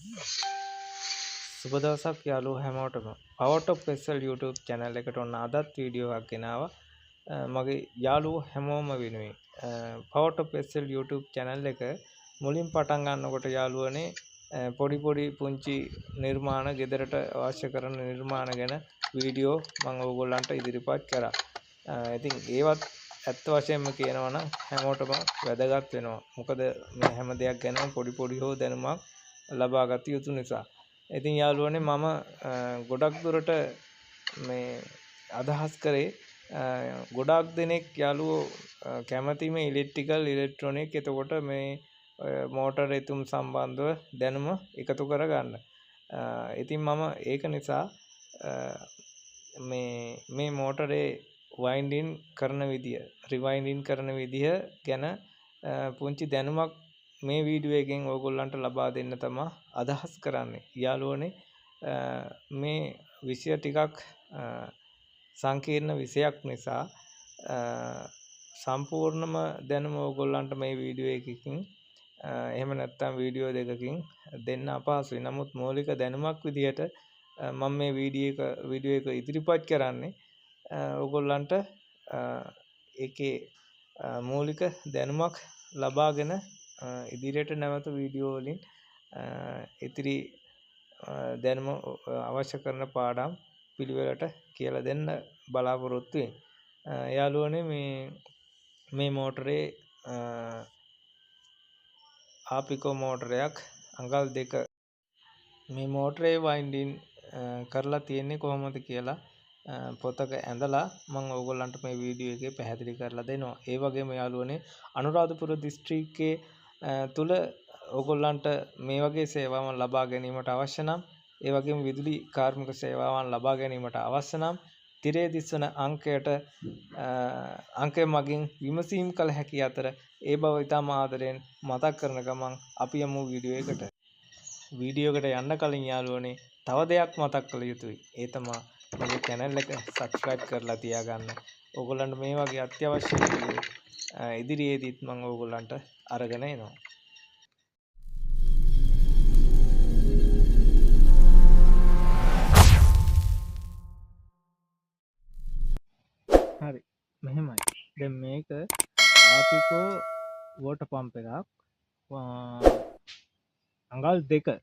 සුබ දවසක් යාළුවෝ හැමෝටම. Power Top Excel YouTube channel එකට ඔන්න අදත් වීඩියෝ එකක් ගෙනාවා. මගේ යාළුවෝ හැමෝම වෙනුවෙන්. Power Top Excel YouTube channel එක මුලින් පටන් ගන්නකොට යාළුවනේ පොඩි පොඩි පුංචි නිර්මාණ ගෙදරට අවශ්‍ය කරන නිර්මාණ ගැන වීඩියෝ මම ඕගොල්ලන්ට ඉදිරිපත් කරා. ඉතින් ඒවත් ඇත්ත වශයෙන්ම කියනවා නම් හැමෝටම වැදගත් වෙනවා. මොකද මේ හැම දෙයක් ගැනම පොඩි පොඩි හෝ දැනුමක් ලබා ගත යුතු නිසා. ඉතින් යාළුවනේ මම ගොඩක් දුරට මේ අදහස් කරේ ගොඩාක් දෙනෙක් යාළුවෝ කැමති මේ ඉලෙක්ට්‍රිකල් ඉලෙක්ට්‍රොනික එතකොට මේ මෝටර එතුම් සම්බන්ධව දැනුම එකතු කරගන්න. ඉතින් මම ඒක නිසා මේ මෝටරේ වයින්ඩින් කරන විදිය රිවයින්ඩින් කරන විදිය ගැන පුංචි දැනුමක් මේ වීඩියෝ එකෙන් ඕගොල්ලන්ට ලබා දෙන්න තමයි අදහස් කරන්නේ. යාළුවනේ මේ විෂය ටිකක් සංකීර්ණ විෂයක් නිසා සම්පූර්ණම දැනුම ඕගොල්ලන්ට මේ වීඩියෝ එකකින් එහෙම නැත්නම් වීඩියෝ දෙකකින් දෙන්න අපහසුයි. නමුත් මූලික දැනුමක් විදිහට මම මේ වීඩියෝ එක ඉදිරිපත් කරන්නේ ඕගොල්ලන්ට ඒකේ මූලික දැනුමක් ලබාගෙන ඉදිරියට නැවත වීඩියෝ වලින් ඉතිරි දැනුම අවශ්‍ය කරන පාඩම් පිළිවෙලට කියලා දෙන්න බලාපොරොත්තු වෙන්නේ. යාළුවනේ මේ මෝටරේ ආපිකෝ මෝටරයක් අඟල් 2 මේ මෝටරේ වයින්ඩින් කරලා තියෙන්නේ කොහොමද කියලා පොතක ඇඳලා මම ඕගොල්ලන්ට මේ වීඩියෝ එකේ පැහැදිලි කරලා දෙනවා. ඒ වගේම යාළුවනේ අනුරාධපුර දිස්ත්‍රික්කයේ තුල ඕගොල්ලන්ට මේ වගේ සේවාවන් ලබා ගැනීමට අවශ්‍ය නම් ඒ වගේම විදුලි කාර්මික සේවාවන් ලබා ගැනීමට අවශ්‍ය නම් තිරේ දිස්වන අංකය මගින් විමසීම් කළ හැකි අතර ඒ බව ඉතාම ආදරයෙන් මතක් කරන ගමන් අපි යමු වීඩියෝ එකට යන්න කලින් යාළුවනේ තව දෙයක් මතක් කළ යුතුයි. ඒ තමයි මගේ channel එක subscribe කරලා තියාගන්න. ඕගොල්ලන්ට මේ වගේ අත්‍යවශ්‍ය වීඩියෝ ඉදිරියේදීත් මම ඕගොල්ලන්ට අරගෙන එනවා. හරි මෙහෙමයි. දැන් මේක ආපිකෝ වෝටර් පම්ප් එකක් අඟල් 2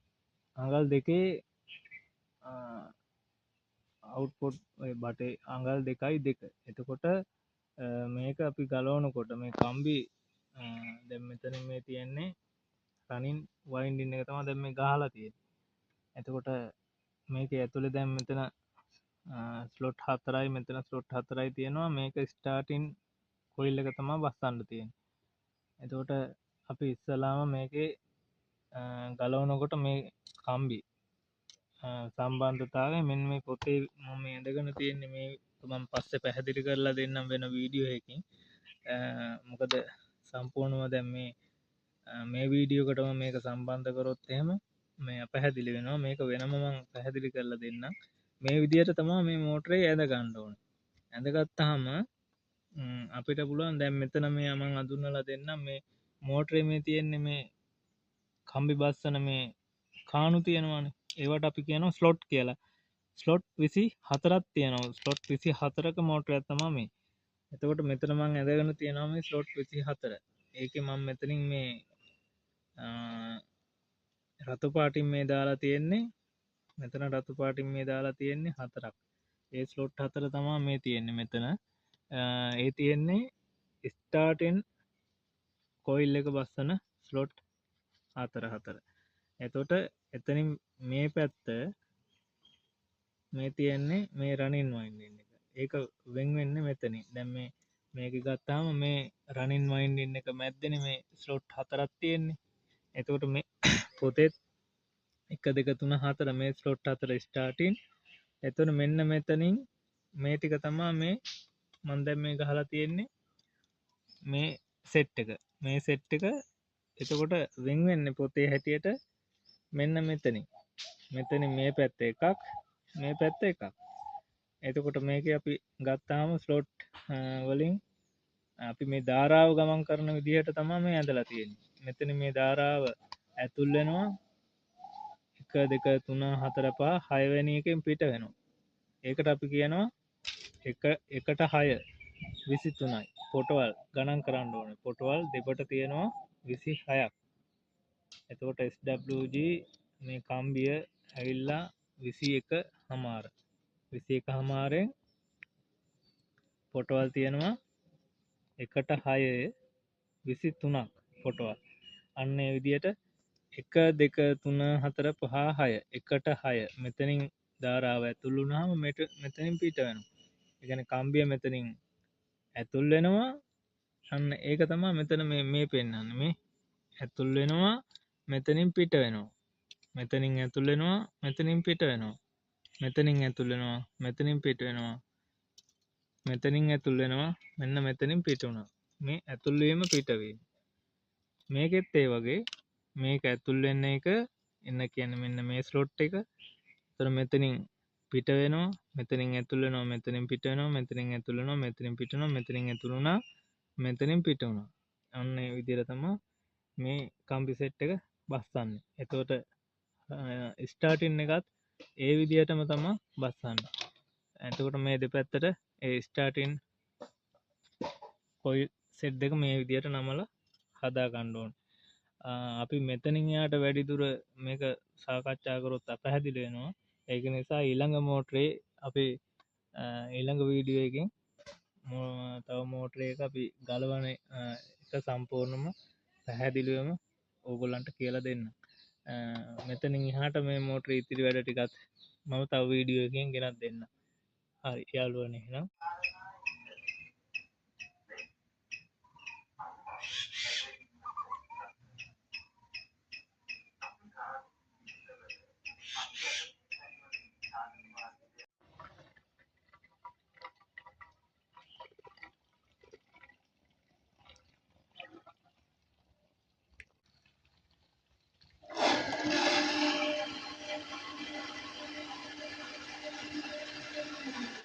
අවුට්පුට් ඔය බටේ අඟල් 2.2. එතකොට මේක අපි ගලවනකොට මේ කම්බි දැන් මෙතන මේ තියෙන්නේ රනින් වයින්ඩින් එක තමයි දැන් මේ ගහලා තියෙන්නේ. එතකොට මේක ඇතුලේ දැන් මෙතන ස්ලොට් 4යි මෙතන ස්ලොට් 4යි තියෙනවා. මේක ස්ටාර්ටින් කොයිල් එක තමයි බස්සන්න තියෙන්නේ. එතකොට අපි ඉස්සලාම මේකේ ගලවනකොට මේ කම්බි සම්බන්ධතාවය මෙන්න මේ පොතේ මම ඇඳගෙන තියෙන්නේ. මේ මම පස්සේ පැහැදිලි කරලා දෙන්නම් වෙන වීඩියෝ එකකින්. මොකද සම්පූර්ණව දැන් මේ වීඩියෝ එකටම මේක සම්බන්ධ කරොත් එහෙම මේ අපැහැදිලි වෙනවා. මේක වෙනම මම පැහැදිලි කරලා දෙන්නම්. මේ විදිහට තමයි මේ මෝටරේ ඇඳ ගන්න ඕනේ. ඇඳගත්තාම අපිට පුළුවන් දැන් මෙතන මේ මම අඳුන්වලා දෙන්නම්. මේ මෝටරේ මේ තියෙන්නේ මේ කම්බි බස්සන මේ කාණු තියෙනවානේ. ඒවට අපි කියනවා ස්ලොට් කියලා. ස්ලොට් 24ක් තියෙනවා. ස්ලොට් 24ක මෝටරයක් තමයි මේ. එතකොට මෙතන මම ඇඳගෙන තියෙනවා මේ ස්ලොට් 24. ඒකේ මම මෙතනින් මේ රතු පාටින් මේ දාලා තියෙන්නේ. මෙතන රතු පාටින් මේ දාලා තියෙන්නේ 4ක්. ඒ ස්ලොට් 4 තමයි මේ තියෙන්නේ මෙතන. ඒ තියෙන්නේ ස්ටාර්ටින් කොයිල් එක බස්සන ස්ලොට් 4. එතකොට එතනින් මේ පැත්ත මේ තියෙන්නේ මේ රනින් වයින්ඩින් එක. ඒක වෙන් වෙන්නේ මෙතනින්. දැන් මේක ගත්තාම මේ රනින් වයින්ඩින් එක මැද්දේනේ මේ ස්ලොට් 4ක් තියෙන්නේ. එතකොට මේ පොතේ 1 2 3 4 මේ ස්ලොට් 4 ස්ටාර්ටින්. එතකොට මෙන්න මෙතනින් මේ ටික තමයි මේ මම දැන් මේ ගහලා තියෙන්නේ මේ සෙට් එක. මේ සෙට් එක එතකොට වෙන් වෙන්නේ පොතේ හැටියට මෙන්න මෙතනින්. මෙතනින් මේ පැත්ත එකක් මේ පැත්ත එකක්. එතකොට මේකේ අපි ගත්තාම ස්ලොට් වලින් අපි මේ ධාරාව ගමන් කරන විදිහට තමයි මේ ඇඳලා තියෙන්නේ. මෙතන මේ ධාරාව ඇතුල් වෙනවා. 1 2 3 4 5 6 වෙනි එකෙන් පිට වෙනවා. ඒකට අපි කියනවා 1 1ට 6 23යි. පොටවල් ගණන් කරන්න ඕනේ. පොටවල් දෙපට තියෙනවා 26ක්. එතකොට SWG මේ කම්බිය ඇවිල්ලා 21 හමාර. 21 හමාරෙන් පොටවල් තියෙනවා 1ට 6 23ක් පොටවල්. අන්න ඒ විදිහට 1 2 3 4 5 6 1ට 6 මෙතනින් ධාරාව ඇතුළු වුණාම මෙතනින් පිට වෙනවා. ඒ කියන්නේ කම්බිය මෙතනින් ඇතුල් වෙනවා. අන්න ඒක තමයි මෙතන මේ පෙන්වන්නේ. මේ ඇතුල් වෙනවා මෙතනින් පිට වෙනවා. මෙතනින් ඇතුල් වෙනවා මෙතනින් පිට වෙනවා. මෙතනින් ඇතුල් වෙනවා මෙතනින් පිට වෙනවා. මෙතනින් ඇතුල් වෙනවා මෙන්න මෙතනින් පිට වුණා. මේ ඇතුල් වීම පිටවීම. මේකෙත් ඒ වගේ මේක ඇතුල් වෙන්න එක එන්න කියන්නේ මෙන්න මේ ස්ලොට් එක. ඒතර මෙතනින් පිට වෙනවා මෙතනින් ඇතුල් වෙනවා මෙතනින් පිට වෙනවා මෙතනින් ඇතුල් වෙනවා මෙතනින් පිට වෙනවා මෙතනින් ඇතුල් වුණා මෙතනින් පිට වුණා. අන්න ඒ විදිහට තමයි මේ කම්බි සෙට් එක බස්සන්නේ. එතකොට ස්ටාර්ටින් එකත් ඒ විදිහටම තමයි බස්සන්නේ. එතකොට මේ දෙපැත්තට ඒ ස්ටාර්ටින් කොයි සෙට් දෙක මේ විදිහට නමලා හදා ගන්න ඕනේ. අපි මෙතනින් යාට වැඩිදුර මේක සාකච්ඡා කරොත් අපැහැදිලි වෙනවා. ඒක නිසා ඊළඟ මෝටරේ අපි ඊළඟ වීඩියෝ එකෙන් තව මෝටර එක අපි ගලවන එක සම්පූර්ණම පැහැදිලිවම ඕගොල්ලන්ට කියලා දෙන්න. මෙතනින් එහාට මේ මෝටර ඉතිරි වැඩ ටිකත් මම තව වීඩියෝ එකකින් ගෙනත් දෙන්න. හරි යාළුවනේ එහෙනම්